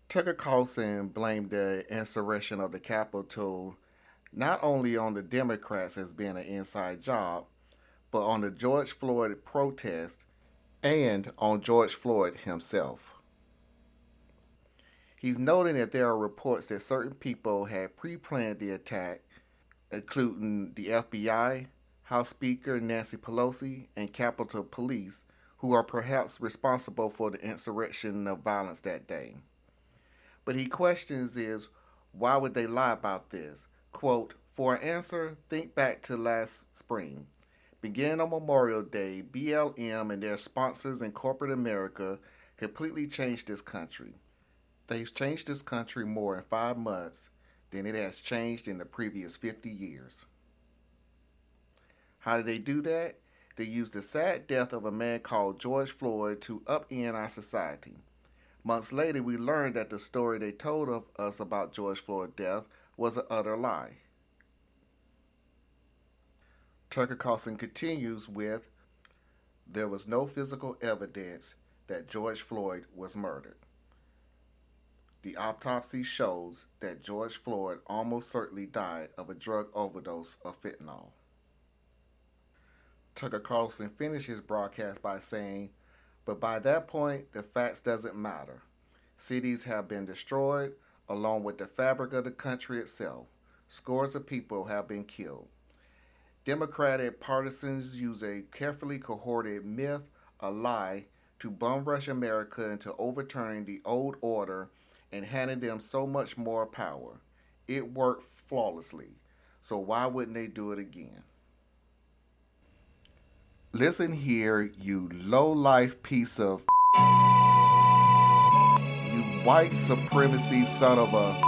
Tucker Carlson blamed the insurrection of the Capitol not only on the Democrats as being an inside job, but on the George Floyd protest and on George Floyd himself. He's noting that there are reports that certain people had pre planned the attack, including the FBI, House Speaker Nancy Pelosi, and Capitol Police, who are perhaps responsible for the insurrection of violence that day. But he questions is why would they lie about this? Quote, for an answer, think back to last spring. Beginning on Memorial Day, BLM and their sponsors in corporate America completely changed this country. They've changed this country more in 5 months than it has changed in the previous 50 years. How did they do that? They used the sad death of a man called George Floyd to upend our society. Months later, we learned that the story they told of us about George Floyd's death was an utter lie. Tucker Carlson continues with, there was no physical evidence that George Floyd was murdered. The autopsy shows that George Floyd almost certainly died of a drug overdose of fentanyl. Tucker Carlson finished his broadcast by saying, but by that point, the facts doesn't matter. Cities have been destroyed, along with the fabric of the country itself. Scores of people have been killed. Democratic partisans use a carefully cohorted myth, a lie, to bum rush America into overturning the old order and handing them so much more power. It worked flawlessly, so why wouldn't they do it again? Listen here, you low-life piece of you white supremacy son of a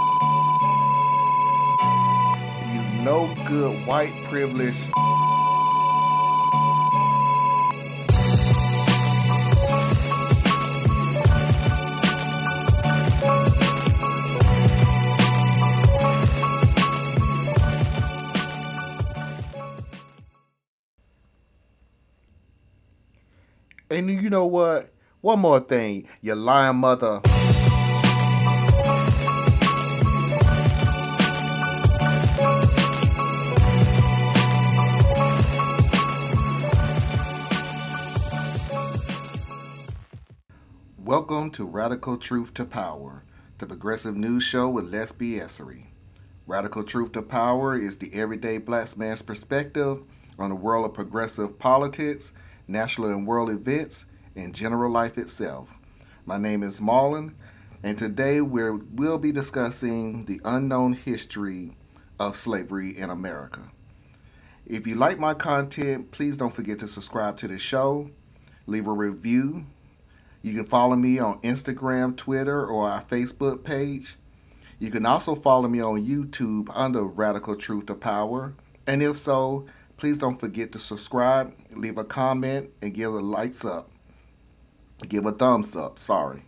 you no good white privilege. And you know what? One more thing, you lying mother. Welcome to Radical Truth to Power, the progressive news show with less BSery. Radical Truth to Power is the everyday black man's perspective on the world of progressive politics, national and world events, and general life itself. My name is Marlon, and today we'll be discussing the unknown history of slavery in America. If you like my content, please don't forget to subscribe to the show, leave a review. You can follow me on Instagram, Twitter, or our Facebook page. You can also follow me on YouTube under Radical Truth to Power. And if so, please don't forget to subscribe, leave a comment, and give a lights up. Give a thumbs up, sorry.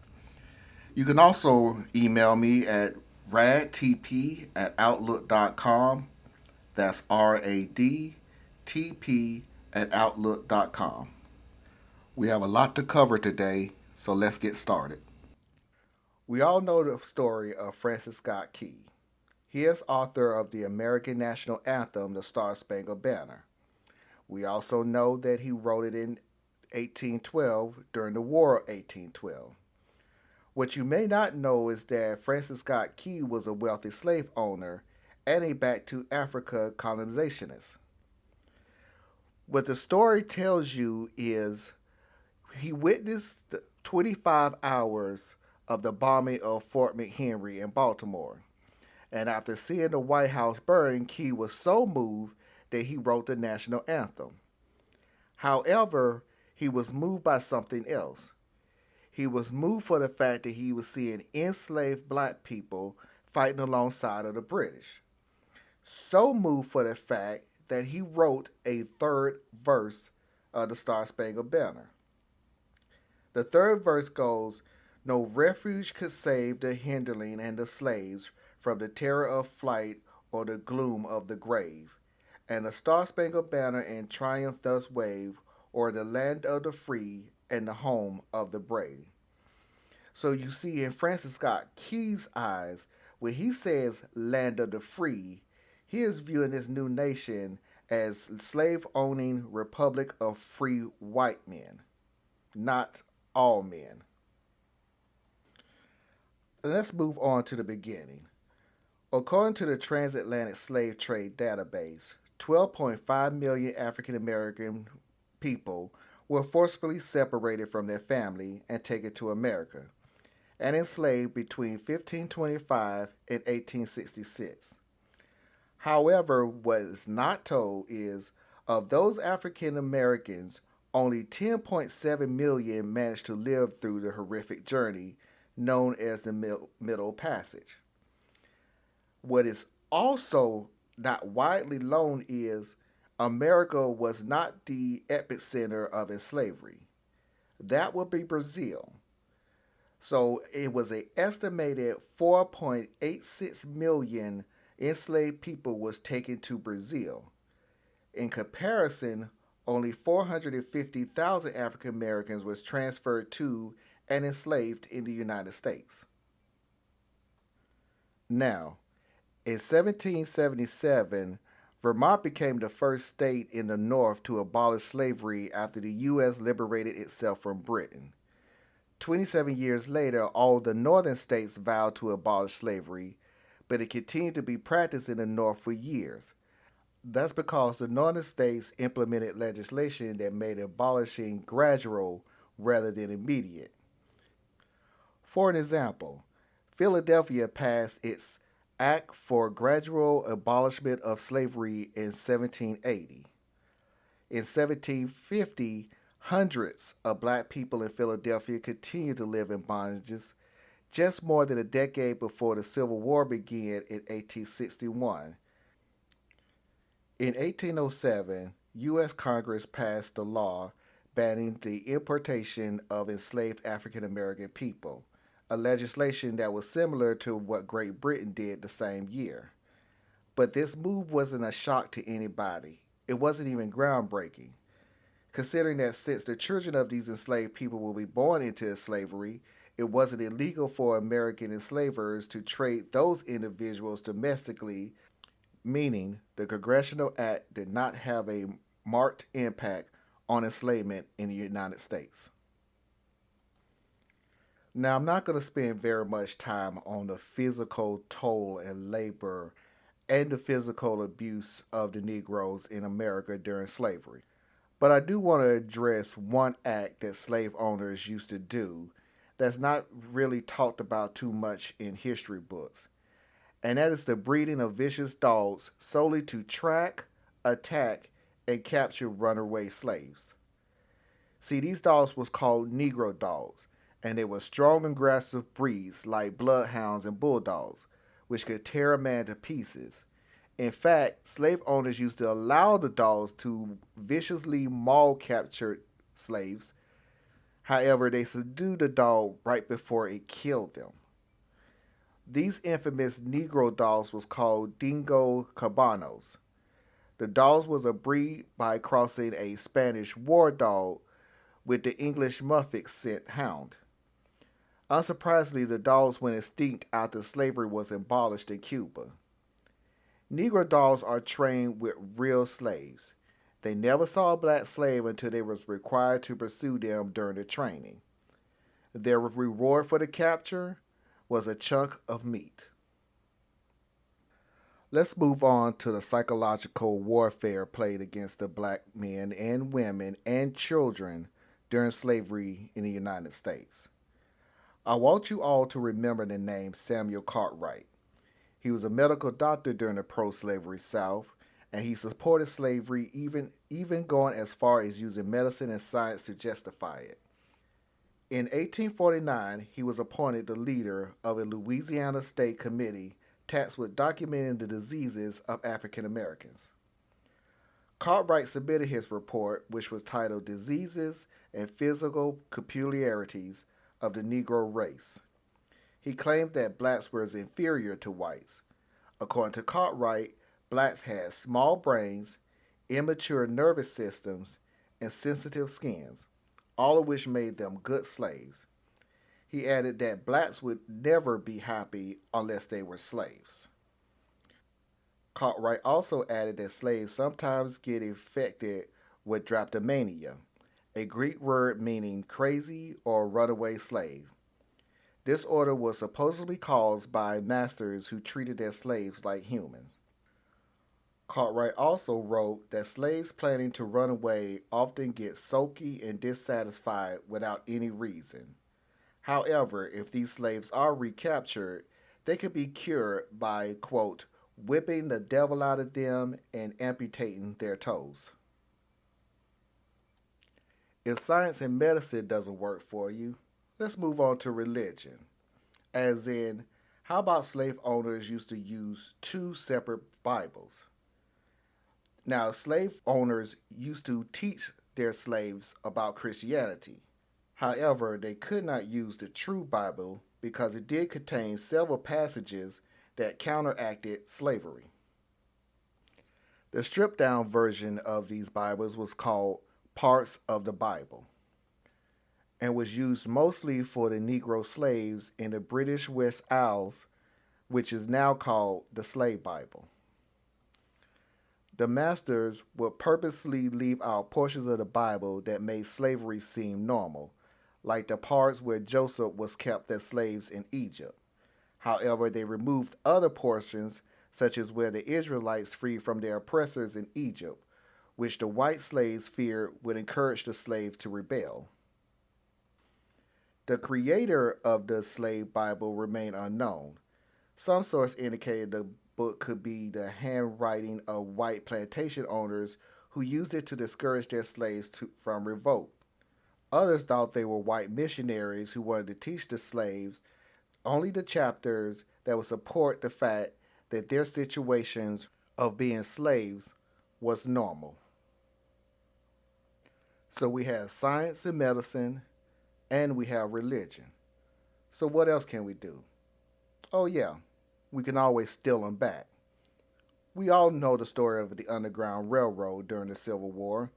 You can also email me at radtp@outlook.com. That's radtp@outlook.com. We have a lot to cover today, so let's get started. We all know the story of Francis Scott Key. He is author of the American national anthem, the Star-Spangled Banner. We also know that he wrote it in 1812 during the War of 1812. What you may not know is that Francis Scott Key was a wealthy slave owner and a back to Africa colonizationist. What the story tells you is he witnessed the 25 hours of the bombing of Fort McHenry in Baltimore. And after seeing the White House burn, Key was so moved that he wrote the national anthem. However, he was moved by something else. He was moved for the fact that he was seeing enslaved black people fighting alongside of the British. So moved for the fact that he wrote a third verse of the Star-Spangled Banner. The third verse goes, no refuge could save the hinderling and the slaves from the terror of flight or the gloom of the grave. And the Star-Spangled Banner in triumph thus wave o'er the land of the free and the home of the brave. So you see, in Francis Scott Key's eyes, when he says land of the free, he is viewing this new nation as slave owning republic of free white men, not all men. Let's move on to the beginning. According to the Transatlantic Slave Trade Database, 12.5 million African American people were forcibly separated from their family and taken to America and enslaved between 1525 and 1866. However, what is not told is of those African Americans, only 10.7 million managed to live through the horrific journey known as the Middle Passage. What is also not widely known is America was not the epicenter of slavery. That would be Brazil. So it was an estimated 4.86 million enslaved people was taken to Brazil. In comparison, only 450,000 African Americans was transferred to and enslaved in the United States. Now, in 1777, Vermont became the first state in the North to abolish slavery after the U.S. liberated itself from Britain. 27 years later, all the northern states vowed to abolish slavery, but it continued to be practiced in the North for years. That's because the northern states implemented legislation that made abolishing gradual rather than immediate. For an example, Philadelphia passed its Act for Gradual Abolishment of Slavery in 1780. In 1750, hundreds of black people in Philadelphia continued to live in bondages just more than a decade before the Civil War began in 1861. In 1807, U.S. Congress passed a law banning the importation of enslaved African American people, a legislation that was similar to what Great Britain did the same year. But this move wasn't a shock to anybody. It wasn't even groundbreaking, considering that since the children of these enslaved people will be born into slavery, it wasn't illegal for American enslavers to trade those individuals domestically, meaning the Congressional Act did not have a marked impact on enslavement in the United States. Now, I'm not going to spend very much time on the physical toll and labor and the physical abuse of the Negroes in America during slavery. But I do want to address one act that slave owners used to do that's not really talked about too much in history books, and that is the breeding of vicious dogs solely to track, attack, and capture runaway slaves. See, these dogs was called Negro dogs, and they were strong, aggressive breeds like bloodhounds and bulldogs, which could tear a man to pieces. In fact, slave owners used to allow the dogs to viciously maul captured slaves. However, they subdued the dog right before it killed them. These infamous Negro dogs was called Dingo Cabanos. The dogs was a breed by crossing a Spanish war dog with the English Muffet scent hound. Unsurprisingly, the dogs went extinct after slavery was abolished in Cuba. Negro dogs are trained with real slaves. They never saw a black slave until they was required to pursue them during the training. Their reward for the capture was a chunk of meat. Let's move on to the psychological warfare played against the black men and women and children during slavery in the United States. I want you all to remember the name Samuel Cartwright. He was a medical doctor during the pro-slavery South, and he supported slavery, even going as far as using medicine and science to justify it. In 1849, he was appointed the leader of a Louisiana state committee tasked with documenting the diseases of African Americans. Cartwright submitted his report, which was titled Diseases and Physical Peculiarities of the Negro Race. He claimed that blacks were inferior to whites. According to Cartwright, blacks had small brains, immature nervous systems, and sensitive skins, all of which made them good slaves. He added that blacks would never be happy unless they were slaves. Cartwright also added that slaves sometimes get infected with drapetomania, a Greek word meaning crazy or runaway slave. This order was supposedly caused by masters who treated their slaves like humans. Cartwright also wrote that slaves planning to run away often get sulky and dissatisfied without any reason. However, if these slaves are recaptured, they can be cured by, quote, whipping the devil out of them and amputating their toes. If science and medicine doesn't work for you, let's move on to religion. As in, how about slave owners used to use two separate Bibles? Now, slave owners used to teach their slaves about Christianity. However, they could not use the true Bible because it did contain several passages that counteracted slavery. The stripped down version of these Bibles was called Parts of the Bible and was used mostly for the Negro slaves in the British West Isles, which is now called the Slave Bible. The masters would purposely leave out portions of the Bible that made slavery seem normal, like the parts where Joseph was kept as slaves in Egypt. However, they removed other portions, such as where the Israelites freed from their oppressors in Egypt, which the white slaves feared would encourage the slaves to rebel. The creator of the slave Bible remained unknown. Some sources indicated the book could be the handwriting of white plantation owners who used it to discourage their from revolt. Others thought they were white missionaries who wanted to teach the slaves only the chapters that would support the fact that their situations of being slaves was normal. So we have science and medicine, and we have religion. So what else can we do? Oh, yeah, we can always steal them back. We all know the story of the Underground Railroad during the Civil War.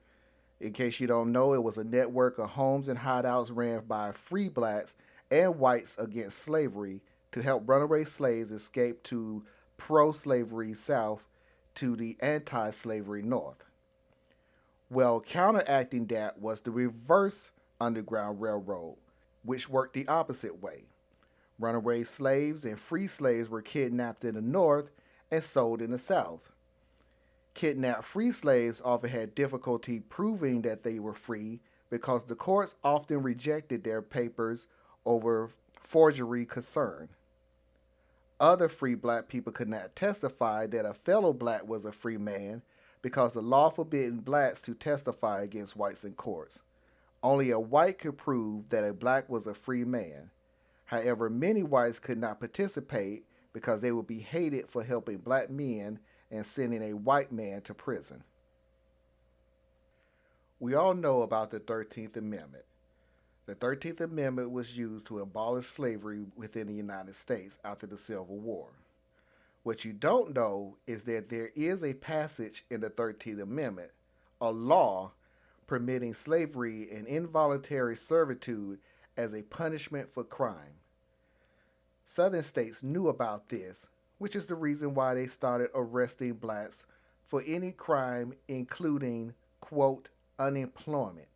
In case you don't know, it was a network of homes and hideouts ran by free blacks and whites against slavery to help runaway slaves escape to pro slavery South to the anti slavery North. Well, counteracting that was the reverse Underground Railroad, which worked the opposite way. Runaway slaves and free slaves were kidnapped in the North and sold in the South. Kidnapped free slaves often had difficulty proving that they were free because the courts often rejected their papers over forgery concern. Other free black people could not testify that a fellow black was a free man because the law forbidden blacks to testify against whites in courts. Only a white could prove that a black was a free man. However, many whites could not participate because they would be hated for helping black men and sending a white man to prison. We all know about the 13th Amendment. The 13th Amendment was used to abolish slavery within the United States after the Civil War. What you don't know is that there is a passage in the 13th Amendment, a law permitting slavery and involuntary servitude as a punishment for crime. Southern states knew about this, which is the reason why they started arresting blacks for any crime, including, quote, unemployment.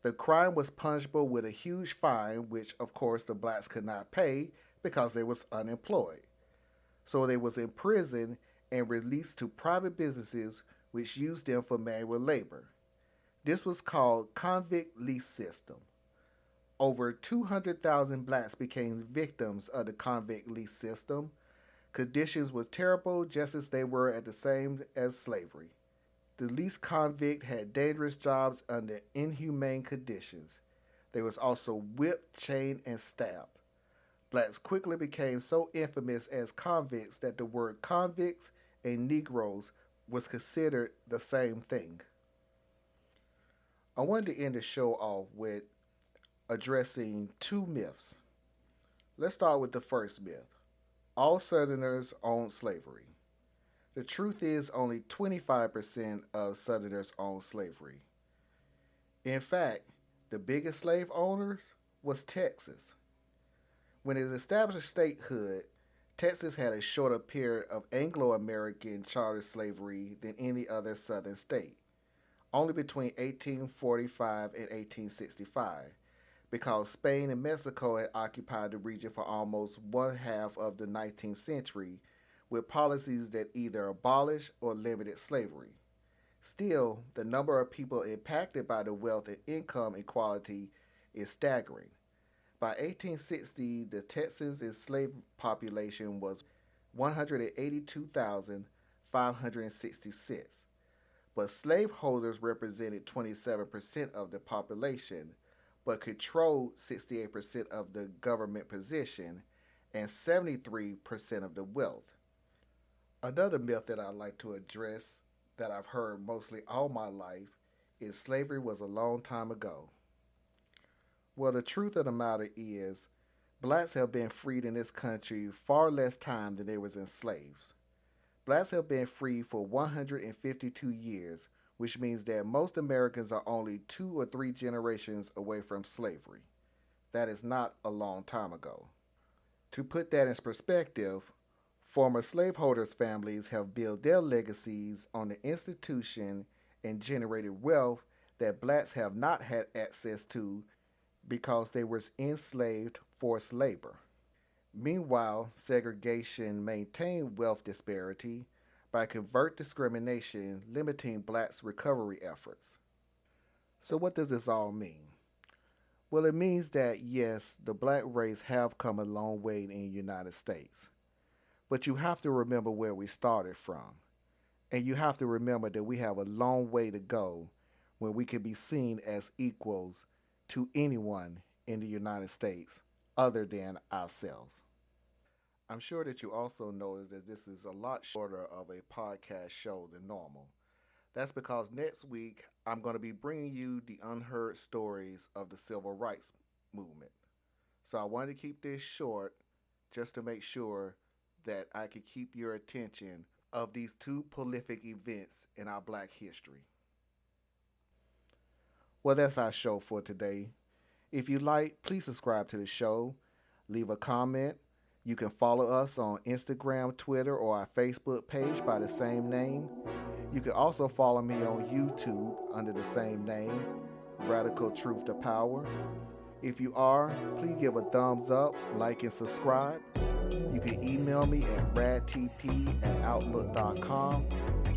The crime was punishable with a huge fine, which of course the blacks could not pay because they was unemployed. So they was imprisoned and released to private businesses which used them for manual labor. This was called convict lease system. Over 200,000 blacks became victims of the convict lease system. Conditions were terrible just as they were at the same as slavery. The leased convict had dangerous jobs under inhumane conditions. They was also whipped, chained, and stabbed. Blacks quickly became so infamous as convicts that the word convicts and Negroes was considered the same thing. I wanted to end the show off with addressing two myths. Let's start with the first myth. All Southerners owned slavery. The truth is only 25% of Southerners owned slavery. In fact, the biggest slave owners was Texas. When it established statehood, Texas had a shorter period of Anglo American charter slavery than any other southern state, only between 1845 and 1865, because Spain and Mexico had occupied the region for almost one half of the 19th century with policies that either abolished or limited slavery. Still, the number of people impacted by the wealth and income inequality is staggering. By 1860, the Texans' enslaved population was 182,566, but slaveholders represented 27% of the population, but controlled 68% of the government position and 73% of the wealth. Another myth that I'd like to address that I've heard mostly all my life is slavery was a long time ago. Well, the truth of the matter is, blacks have been freed in this country far less time than they was enslaved. Blacks have been free for 152 years, which means that most Americans are only 2 or 3 generations away from slavery. That is not a long time ago. To put that in perspective, former slaveholders' families have built their legacies on the institution and generated wealth that blacks have not had access to because they were enslaved forced labor. Meanwhile, segregation maintained wealth disparity by covert discrimination limiting blacks' recovery efforts. So what does this all mean? Well, it means that yes, the black race have come a long way in the United States. But you have to remember where we started from. And you have to remember that we have a long way to go when we can be seen as equals to anyone in the United States other than ourselves. I'm sure that you also noticed that this is a lot shorter of a podcast show than normal. That's because next week I'm going to be bringing you the unheard stories of the civil rights movement. So I wanted to keep this short just to make sure that I could keep your attention of these two prolific events in our black history. Well, that's our show for today. If you like, please subscribe to the show, leave a comment. You can follow us on Instagram, Twitter, or our Facebook page by the same name. You can also follow me on YouTube under the same name, Radical Truth to Power. If you are, please give a thumbs up, like, and subscribe. You can email me at radtp@outlook.com.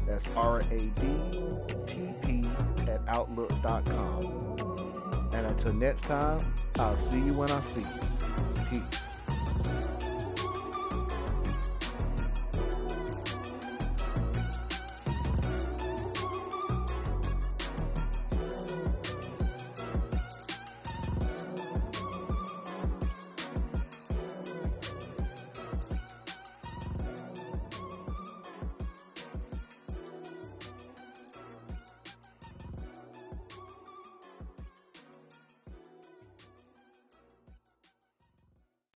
That's radtp@outlook.com. And until next time, I'll see you when I see you. Peace.